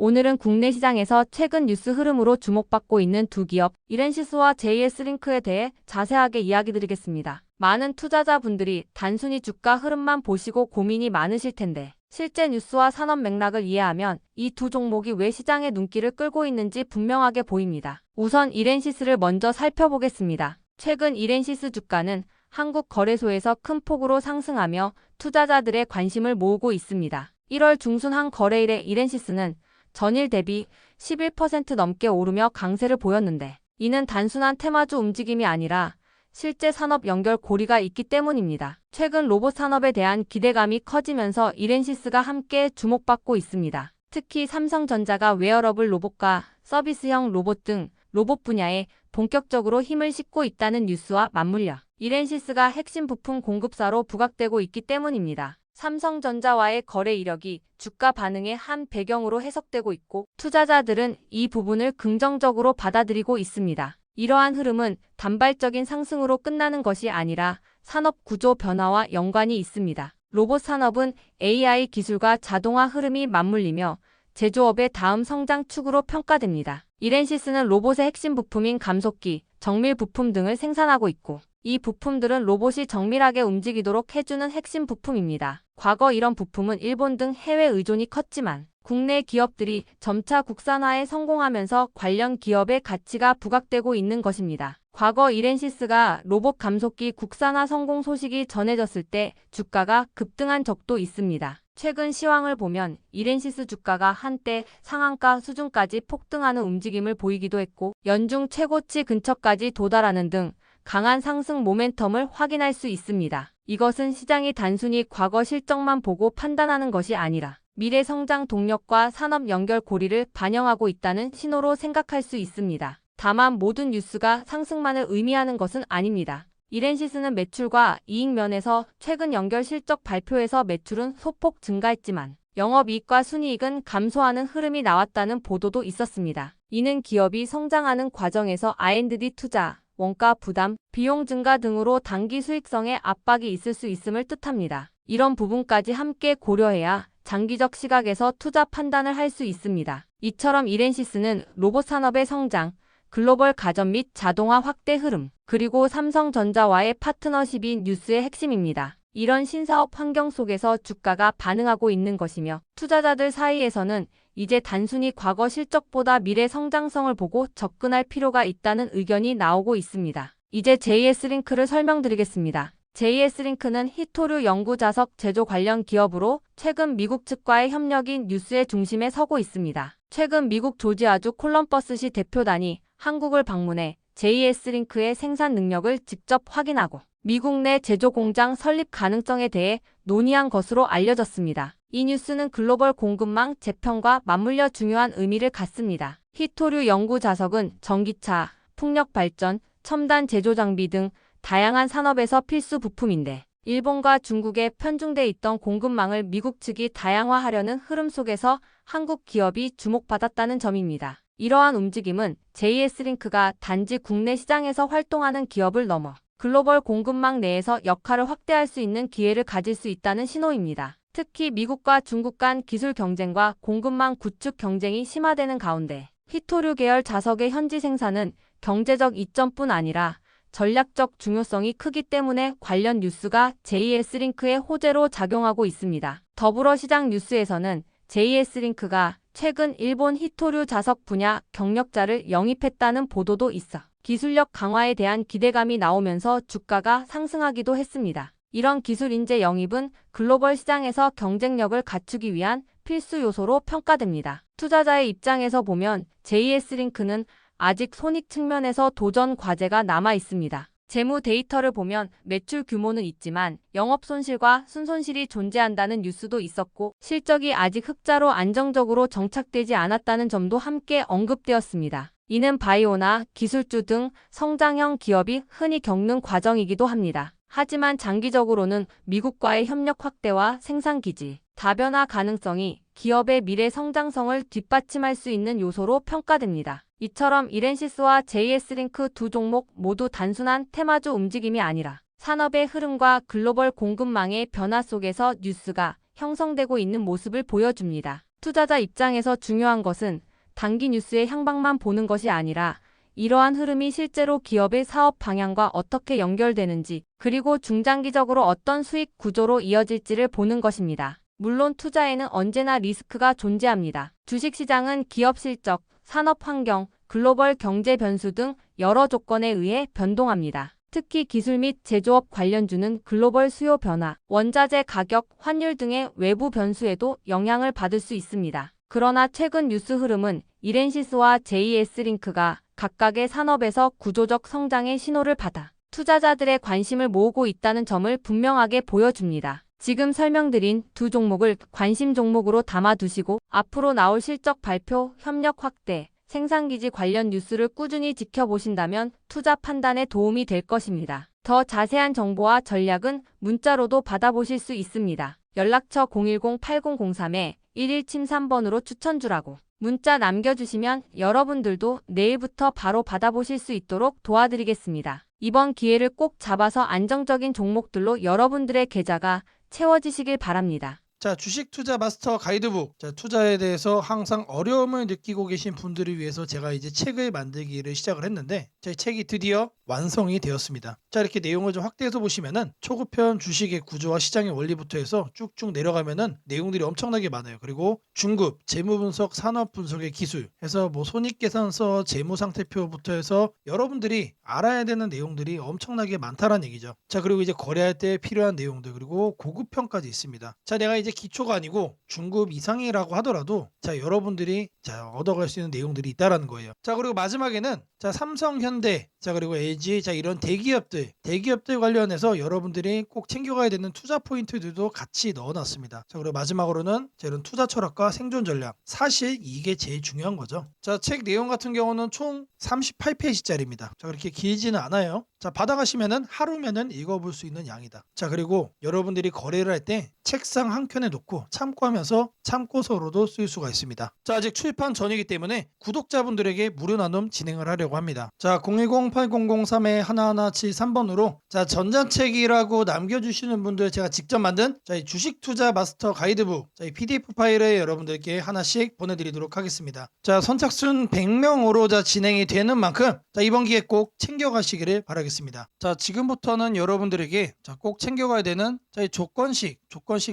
오늘은 국내 시장에서 최근 뉴스 흐름으로 주목받고 있는 두 기업, 이렌시스와 JS링크에 대해 자세하게 이야기 드리겠습니다. 많은 투자자분들이 단순히 주가 흐름만 보시고 고민이 많으실 텐데, 실제 뉴스와 산업 맥락을 이해하면 이 두 종목이 왜 시장의 눈길을 끌고 있는지 분명하게 보입니다. 우선 이렌시스를 먼저 살펴보겠습니다. 최근 이렌시스 주가는 한국 거래소에서 큰 폭으로 상승하며 투자자들의 관심을 모으고 있습니다. 1월 중순 한 거래일에 이렌시스는 전일 대비 11% 넘게 오르며 강세를 보였는데, 이는 단순한 테마주 움직임이 아니라 실제 산업 연결 고리가 있기 때문입니다. 최근 로봇 산업에 대한 기대감이 커지면서 이렌시스가 함께 주목받고 있습니다. 특히 삼성전자가 웨어러블 로봇과 서비스형 로봇 등 로봇 분야에 본격적으로 힘을 싣고 있다는 뉴스와 맞물려 이렌시스가 핵심 부품 공급사로 부각되고 있기 때문입니다. 삼성전자와의 거래 이력이 주가 반응의 한 배경으로 해석되고 있고, 투자자들은 이 부분을 긍정적으로 받아들이고 있습니다. 이러한 흐름은 단발적인 상승으로 끝나는 것이 아니라 산업 구조 변화와 연관이 있습니다. 로봇 산업은 AI 기술과 자동화 흐름이 맞물리며 제조업의 다음 성장 축으로 평가됩니다. 이렌시스는 로봇의 핵심 부품인 감속기, 정밀 부품 등을 생산하고 있고, 이 부품들은 로봇이 정밀하게 움직이도록 해주는 핵심 부품입니다. 과거 이런 부품은 일본 등 해외 의존이 컸지만, 국내 기업들이 점차 국산화에 성공하면서 관련 기업의 가치가 부각되고 있는 것입니다. 과거 이렌시스가 로봇 감속기 국산화 성공 소식이 전해졌을 때 주가가 급등한 적도 있습니다. 최근 시황을 보면 이렌시스 주가가 한때 상한가 수준까지 폭등하는 움직임을 보이기도 했고, 연중 최고치 근처까지 도달하는 등 강한 상승 모멘텀을 확인할 수 있습니다. 이것은 시장이 단순히 과거 실적만 보고 판단하는 것이 아니라 미래 성장 동력과 산업 연결 고리를 반영하고 있다는 신호로 생각할 수 있습니다. 다만 모든 뉴스가 상승만을 의미하는 것은 아닙니다. 이렌시스는 매출과 이익 면에서 최근 연결 실적 발표에서 매출은 소폭 증가했지만 영업이익과 순이익은 감소하는 흐름이 나왔다는 보도도 있었습니다. 이는 기업이 성장하는 과정에서 R&D 투자, 원가 부담, 비용 증가 등으로 단기 수익성에 압박이 있을 수 있음을 뜻합니다. 이런 부분까지 함께 고려해야 장기적 시각에서 투자 판단을 할 수 있습니다. 이처럼 이렌시스는 로봇 산업의 성장, 글로벌 가전 및 자동화 확대 흐름, 그리고 삼성전자와의 파트너십이 뉴스의 핵심입니다. 이런 신사업 환경 속에서 주가가 반응하고 있는 것이며, 투자자들 사이에서는 이제 단순히 과거 실적보다 미래 성장성을 보고 접근할 필요가 있다는 의견이 나오고 있습니다. 이제 JS링크를 설명드리겠습니다. JS링크는 히토류 연구 자석 제조 관련 기업으로 최근 미국 측과의 협력이 뉴스의 중심에 서고 있습니다. 최근 미국 조지아주 콜럼버스시 대표단이 한국을 방문해 JS링크의 생산 능력을 직접 확인하고 미국 내 제조 공장 설립 가능성에 대해 논의한 것으로 알려졌습니다. 이 뉴스는 글로벌 공급망 재편과 맞물려 중요한 의미를 갖습니다. 히토류 연구 자석은 전기차, 풍력 발전, 첨단 제조 장비 등 다양한 산업에서 필수 부품인데, 일본과 중국에 편중돼 있던 공급망을 미국 측이 다양화하려는 흐름 속에서 한국 기업이 주목받았다는 점입니다. 이러한 움직임은 JS링크가 단지 국내 시장에서 활동하는 기업을 넘어 글로벌 공급망 내에서 역할을 확대할 수 있는 기회를 가질 수 있다는 신호입니다. 특히 미국과 중국 간 기술 경쟁과 공급망 구축 경쟁이 심화되는 가운데 히토류 계열 자석의 현지 생산은 경제적 이점뿐 아니라 전략적 중요성이 크기 때문에 관련 뉴스가 JS링크의 호재로 작용하고 있습니다. 더불어 시장 뉴스에서는 JS링크가 최근 일본 히토류 자석 분야 경력자를 영입했다는 보도도 있어 기술력 강화에 대한 기대감이 나오면서 주가가 상승하기도 했습니다. 이런 기술 인재 영입은 글로벌 시장에서 경쟁력을 갖추기 위한 필수 요소로 평가됩니다. 투자자의 입장에서 보면 JS링크는 아직 손익 측면에서 도전 과제가 남아 있습니다. 재무 데이터를 보면 매출 규모는 있지만 영업 손실과 순손실이 존재한다는 뉴스도 있었고, 실적이 아직 흑자로 안정적으로 정착되지 않았다는 점도 함께 언급되었습니다. 이는 바이오나 기술주 등 성장형 기업이 흔히 겪는 과정이기도 합니다. 하지만 장기적으로는 미국과의 협력 확대와 생산 기지, 다변화 가능성이 기업의 미래 성장성을 뒷받침할 수 있는 요소로 평가됩니다. 이처럼 이렌시스와 JS링크 두 종목 모두 단순한 테마주 움직임이 아니라 산업의 흐름과 글로벌 공급망의 변화 속에서 뉴스가 형성되고 있는 모습을 보여줍니다. 투자자 입장에서 중요한 것은 단기 뉴스의 향방만 보는 것이 아니라 이러한 흐름이 실제로 기업의 사업 방향과 어떻게 연결되는지, 그리고 중장기적으로 어떤 수익 구조로 이어질지를 보는 것입니다. 물론 투자에는 언제나 리스크가 존재합니다. 주식시장은 기업 실적, 산업 환경, 글로벌 경제 변수 등 여러 조건에 의해 변동합니다. 특히 기술 및 제조업 관련주는 글로벌 수요 변화, 원자재 가격, 환율 등의 외부 변수에도 영향을 받을 수 있습니다. 그러나 최근 뉴스 흐름은 이렌시스와 JS링크가 각각의 산업에서 구조적 성장의 신호를 받아 투자자들의 관심을 모으고 있다는 점을 분명하게 보여줍니다. 지금 설명드린 두 종목을 관심 종목으로 담아두시고 앞으로 나올 실적 발표, 협력 확대, 생산기지 관련 뉴스를 꾸준히 지켜보신다면 투자 판단에 도움이 될 것입니다. 더 자세한 정보와 전략은 문자로도 받아보실 수 있습니다. 연락처 010-8003-1173번으로 추천주라고 문자 남겨주시면 여러분들도 내일부터 바로 받아보실 수 있도록 도와드리겠습니다. 이번 기회를 꼭 잡아서 안정적인 종목들로 여러분들의 계좌가 채워지시길 바랍니다. 자, 주식 투자 마스터 가이드북. 자, 투자에 대해서 항상 어려움을 느끼고 계신 분들을 위해서 제가 이제 책을 만들기를 시작을 했는데, 제 책이 드디어 완성이 되었습니다. 자, 이렇게 내용을 좀 확대해서 보시면은 초급편 주식의 구조와 시장의 원리부터 해서 쭉쭉 내려가면은 내용들이 엄청나게 많아요. 그리고 중급, 재무 분석, 산업 분석의 기술 해서 뭐 손익계산서, 재무 상태표부터 해서 여러분들이 알아야 되는 내용들이 엄청나게 많다라는 얘기죠. 자, 그리고 이제 거래할 때 필요한 내용들, 그리고 고급편까지 있습니다. 자, 내가 이제 기초가 아니고 중급 이상이라고 하더라도 자, 여러분들이 자, 얻어갈 수 있는 내용들이 있다라는 거예요. 자, 그리고 마지막에는 자, 삼성, 현대, 자, 그리고 LG, 자, 이런 대기업들 관련해서 여러분들이 꼭 챙겨가야 되는 투자 포인트들도 같이 넣어놨습니다. 자, 그리고 마지막으로는 자, 이런 투자 철학과 생존 전략. 사실 이게 제일 중요한 거죠. 자, 책 내용 같은 경우는 총 38페이지짜리입니다. 자, 그렇게 길지는 않아요. 자, 받아가시면은 하루면은 읽어볼 수 있는 양이다. 자, 그리고 여러분들이 거래를 할 때 책상 한 켠에 놓고 참고하면서 참고서로도 쓸 수가 있습니다. 자, 아직 출판 전이기 때문에 구독자분들에게 무료 나눔 진행을 하려고 합니다. 자, 010-8003-1173번으로 자, 전자책이라고 남겨주시는 분들 제가 직접 만든 자, 이 주식 투자 마스터 가이드북 자, 이 PDF 파일을 여러분들께 하나씩 보내드리도록 하겠습니다. 자, 선착순 100명으로 자, 진행이 되는 만큼 자, 이번 기회 꼭 챙겨가시기를 바라겠습니다. 자, 지금부터는 여러분들에게 자, 꼭 챙겨가야 되는 자, 이 조건식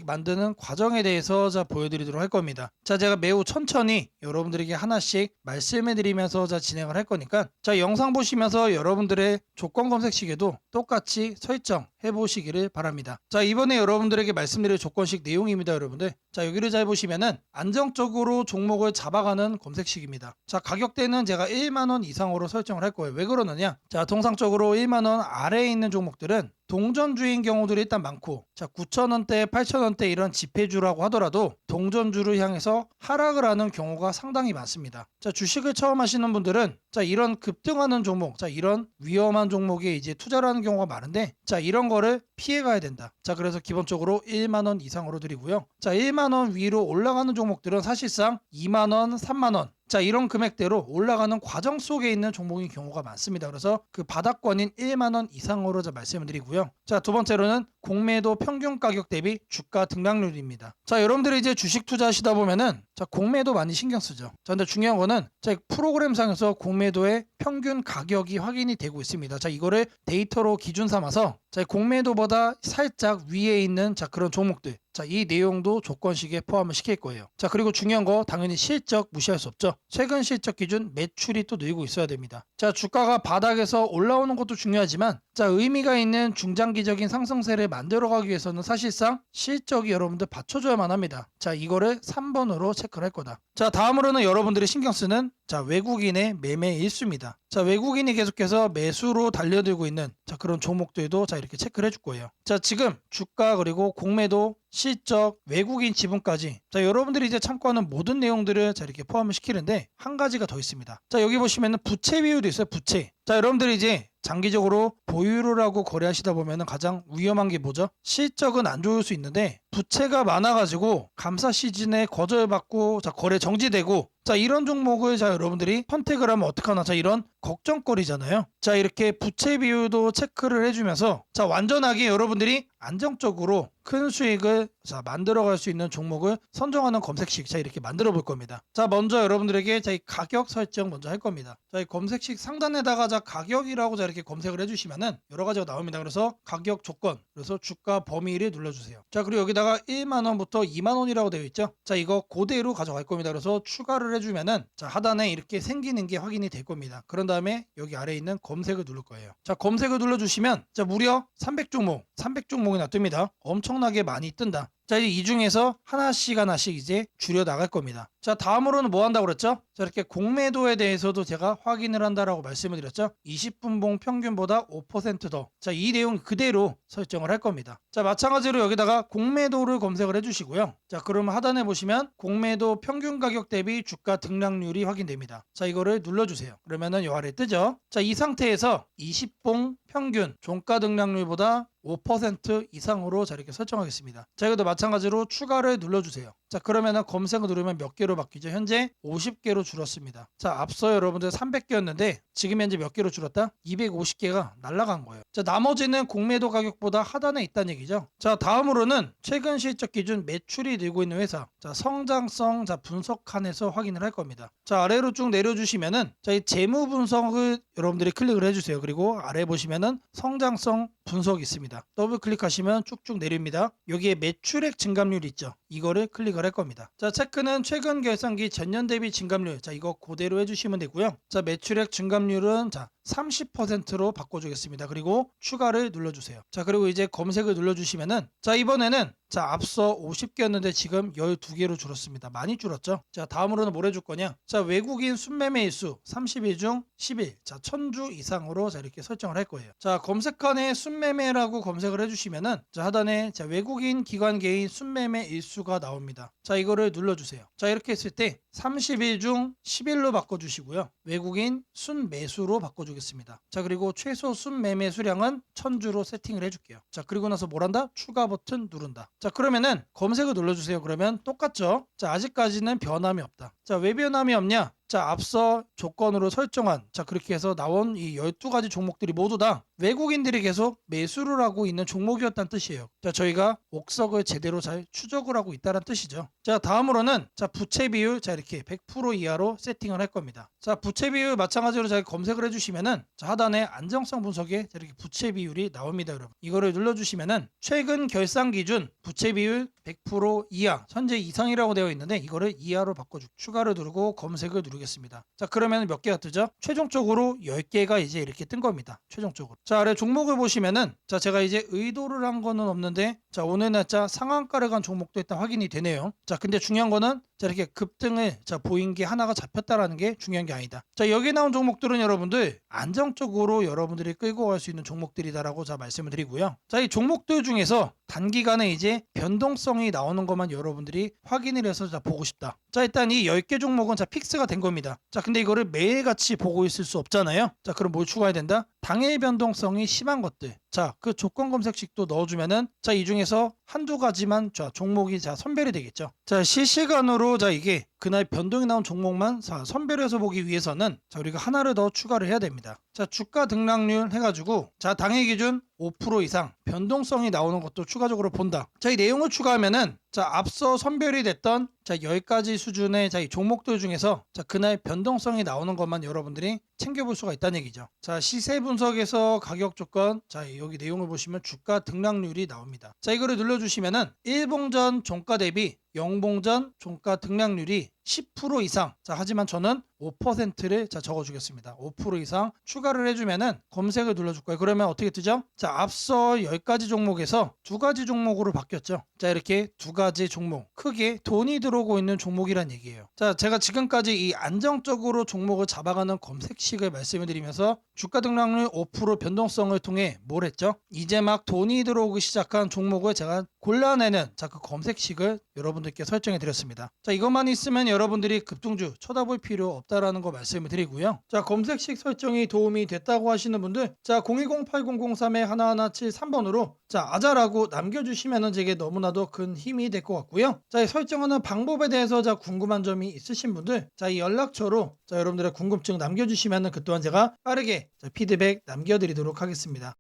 만드는 과정에 대해서 자, 보여드리도록 할 겁니다. 자, 제가 매우 천천히 여러분들에게 하나씩 말씀해 드리면서 자, 진행을 할 거니까 자, 영상 보시면서 여러분들의 조건 검색 시계도 똑같이 설정해 보시기를 바랍니다. 자, 이번에 여러분들에게 말씀드릴 조건식 내용입니다, 여러분들. 자, 여기를 잘 보시면은 안정적으로 종목을 잡아가는 검색식입니다. 자, 가격대는 제가 1만원 이상으로 설정을 할 거예요. 왜 그러느냐? 자, 통상적으로 1만원 아래에 있는 종목들은 동전주인 경우들이 일단 많고 자, 9,000원대, 8,000원대 이런 지폐주라고 하더라도 동전주를 향해서 하락을 하는 경우가 상당히 많습니다. 자, 주식을 처음 하시는 분들은 자, 이런 급등하는 종목, 자, 이런 위험한 종목에 이제 투자를 하는 경우가 많은데 자, 이런 거를 피해 가야 된다. 자, 그래서 기본적으로 1만원 이상으로 드리고요. 자, 1만원 위로 올라가는 종목들은 사실상 2만원, 3만원 자, 이런 금액대로 올라가는 과정 속에 있는 종목인 경우가 많습니다. 그래서 그 바닥권인 1만원 이상으로 말씀을 드리고요. 자, 두 번째로는 공매도 평균 가격 대비 주가 등락률입니다. 자, 여러분들이 이제 주식 투자하시다 보면은 자, 공매도 많이 신경 쓰죠. 자, 근데 중요한 거는 자, 프로그램상에서 공매도의 평균 가격이 확인이 되고 있습니다. 자, 이거를 데이터로 기준 삼아서 자, 공매도보다 살짝 위에 있는 자, 그런 종목들 자, 이 내용도 조건식에 포함을 시킬 거예요. 자, 그리고 중요한 거 당연히 실적 무시할 수 없죠. 최근 실적 기준 매출이 또 늘고 있어야 됩니다. 자, 주가가 바닥에서 올라오는 것도 중요하지만 자, 의미가 있는 중장기적인 상승세를 만들어가기 위해서는 사실상 실적이 여러분들 받쳐줘야만 합니다. 자, 이거를 3번으로 체크를 할 거다. 자, 다음으로는 여러분들이 신경 쓰는 자, 외국인의 매매 일수입니다. 자, 외국인이 계속해서 매수로 달려들고 있는 자, 그런 종목들도 자, 이렇게 체크를 해줄 거예요. 자, 지금 주가 그리고 공매도 실적, 외국인 지분까지 자, 여러분들이 이제 참고하는 모든 내용들을 자, 이렇게 포함을 시키는데 한 가지가 더 있습니다. 자, 여기 보시면은 부채 비율도 있어요. 부채. 자, 여러분들이 이제 장기적으로 보유를 하고 거래하시다 보면 가장 위험한 게 뭐죠? 실적은 안 좋을 수 있는데 부채가 많아가지고 감사 시즌에 거절받고 자 거래 정지되고 자 이런 종목을 자 여러분들이 선택을 하면 어떡하나 자 이런 걱정거리잖아요. 자 이렇게 부채 비율도 체크를 해주면서 자 완전하게 여러분들이 안정적으로 큰 수익을 자 만들어갈 수 있는 종목을 선정하는 검색식 자 이렇게 만들어 볼 겁니다. 자 먼저 여러분들에게 자 이 가격 설정 먼저 할 겁니다. 자 이 검색식 상단에다가 자 가격이라고 자 이렇게 검색을 해주시면은 여러 가지가 나옵니다. 그래서 가격 조건 그래서 주가 범위를 눌러주세요. 자 그리고 여기다가 1만원부터 2만원이라고 되어 있죠. 자 이거 그대로 가져갈 겁니다. 그래서 추가를 해주면은 자 하단에 이렇게 생기는 게 확인이 될 겁니다. 그런 다음에 여기 아래에 있는 검색을 누를 거예요. 자 검색을 눌러주시면 자 무려 300종목이나 뜹니다. 엄청나게 많이 뜬다. 자 이제 이 중에서 하나씩 이제 줄여 나갈 겁니다. 자 다음으로는 뭐 한다고 그랬죠? 자 이렇게 공매도에 대해서도 제가 확인을 한다라고 말씀을 드렸죠. 20분봉 평균보다 5% 자 이 내용 그대로 설정을 할 겁니다. 자 마찬가지로 여기다가 공매도를 검색을 해주시고요. 자 그러면 하단에 보시면 공매도 평균 가격 대비 주가 등락률이 확인됩니다. 자 이거를 눌러주세요. 그러면은 요 아래 뜨죠. 자 이 상태에서 20봉 평균 종가 등락률보다 5% 이상으로 자 이렇게 설정하겠습니다. 자 이것도 마찬가지로 추가를 눌러주세요. 자 그러면은 검색을 누르면 몇 개로 바뀌죠? 현재 50개로 줄었습니다. 자 앞서 여러분들 300개였는데 지금 현재 몇 개로 줄었다? 250개가 날라간 거예요. 자 나머지는 공매도 가격보다 하단에 있다는 얘기죠. 자 다음으로는 최근 실적 기준 매출이 늘고 있는 회사 자 성장성 자 분석 칸에서 확인을 할 겁니다. 자 아래로 쭉 내려주시면은 자 이 재무 분석을 여러분들이 클릭을 해주세요. 그리고 아래 보시면은 성장성 분석이 있습니다. 더블 클릭하시면 쭉쭉 내립니다. 여기에 매출액 증감률 있죠. 이거를 클릭을 할 겁니다. 자 체크는 최근 결산기 전년 대비 증감률 자 이거 그대로 해주시면 되고요. 자 매출액 증감률은 자 30%로 바꿔주겠습니다. 그리고 추가를 눌러주세요. 자 그리고 이제 검색을 눌러주시면은 자 이번에는 자 앞서 50개였는데 지금 12개로 줄었습니다. 많이 줄었죠. 자 다음으로는 뭘 해줄 거냐? 자 외국인 순매매 일수 30일 중 10일 자 1000주 이상으로 자 이렇게 설정을 할 거예요. 자 검색칸에 순매매라고 검색을 해주시면은 자 하단에 자 외국인 기관 개인 순매매 일수가 나옵니다. 자 이거를 눌러주세요. 자 이렇게 했을 때 30일 중 10일로 바꿔주시고요. 외국인 순매수로 바꿔주겠습니다. 자 그리고 최소 순매매 수량은 1000주로 세팅을 해줄게요. 자 그리고 나서 뭘 한다? 추가 버튼 누른다. 자 그러면은 검색을 눌러주세요. 그러면 똑같죠? 자 아직까지는 변함이 없다. 자 왜 변함이 없냐? 자 앞서 조건으로 설정한 자 그렇게 해서 나온 이 12가지 종목들이 모두 다 외국인들이 계속 매수를 하고 있는 종목이었다는 뜻이에요. 자 저희가 옥석을 제대로 잘 추적을 하고 있다는 뜻이죠. 자 다음으로는 자 부채 비율 자 이렇게 100% 이하로 세팅을 할 겁니다. 자 부채 비율 마찬가지로 잘 검색을 해주시면은 자 하단에 안정성 분석에 이렇게 부채 비율이 나옵니다. 여러분 이거를 눌러주시면은 최근 결산 기준 부채 비율 100% 이하 현재 이상이라고 되어 있는데 이거를 이하로 바꿔주고 추가를 누르고 검색을 누르겠습니다. 자 그러면 몇 개가 뜨죠? 최종적으로 10개가 이제 이렇게 뜬 겁니다. 최종적으로 자 아래 종목을 보시면은 자 제가 이제 의도를 한 거는 없는데 자 오늘 날짜 상한가를 간 종목도 일단 확인이 되네요. 자 근데 중요한 거는 자 이렇게 급등을 자 보인 게 하나가 잡혔다라는 게 중요한 게 아니다. 자 여기 나온 종목들은 여러분들 안정적으로 여러분들이 끌고 갈 수 있는 종목들이다라고 자 말씀을 드리고요. 자 이 종목들 중에서 단기간에 이제 변동성이 나오는 것만 여러분들이 확인을 해서 자 보고 싶다. 자 일단 이 10개 종목은 자 픽스가 된 겁니다. 자 근데 이거를 매일같이 보고 있을 수 없잖아요. 자 그럼 뭘 추가해야 된다? 당일 변동성이 심한 것들. 자 그 조건 검색식도 넣어주면은 자 이 중에서 한두 가지만 자 종목이 자 선별이 되겠죠. 자 실시간으로 자 이게 그날 변동이 나온 종목만 자 선별해서 보기 위해서는 자 우리가 하나를 더 추가를 해야 됩니다. 자 주가 등락률 해가지고 자 당일 기준 5% 이상 변동성이 나오는 것도 추가적으로 본다. 자 이 내용을 추가하면은 자 앞서 선별이 됐던 자 10가지 수준의 자 이 종목들 중에서 자 그날 변동성이 나오는 것만 여러분들이 챙겨볼 수가 있다는 얘기죠. 자 시세 분석에서 가격 조건 자 여기 내용을 보시면 주가 등락률이 나옵니다. 자 이거를 눌러주시면은 1봉전 종가 대비 0봉전 종가 등락률이 10% 이상 자 하지만 저는 5%를 자 적어주겠습니다. 5% 이상 추가를 해주면은 검색을 눌러줄 거예요. 그러면 어떻게 뜨죠? 자 앞서 10가지 종목에서 2가지 종목으로 바뀌었죠. 자 이렇게 2가지 종목 크게 돈이 들어오고 있는 종목이란 얘기예요. 자 제가 지금까지 이 안정적으로 종목을 잡아가는 검색식을 말씀을 드리면서 주가 등락률 5% 변동성을 통해 뭘 했죠? 이제 막 돈이 들어오기 시작한 종목을 제가 골라내는 자 그 검색식을 여러분들 여러분들께 설정해 드렸습니다. 자, 이것만 있으면 여러분들이 급등주 쳐다볼 필요 없다라는 거 말씀을 드리고요. 자, 검색식 설정이 도움이 됐다고 하시는 분들, 자, 010-8003-1173번으로 자, 아자라고 남겨주시면은 제게 너무나도 큰 힘이 될 것 같고요. 자, 이 설정하는 방법에 대해서 자, 궁금한 점이 있으신 분들, 자, 이 연락처로 자, 여러분들의 궁금증 남겨주시면은 그 또한 제가 빠르게 자, 피드백 남겨드리도록 하겠습니다.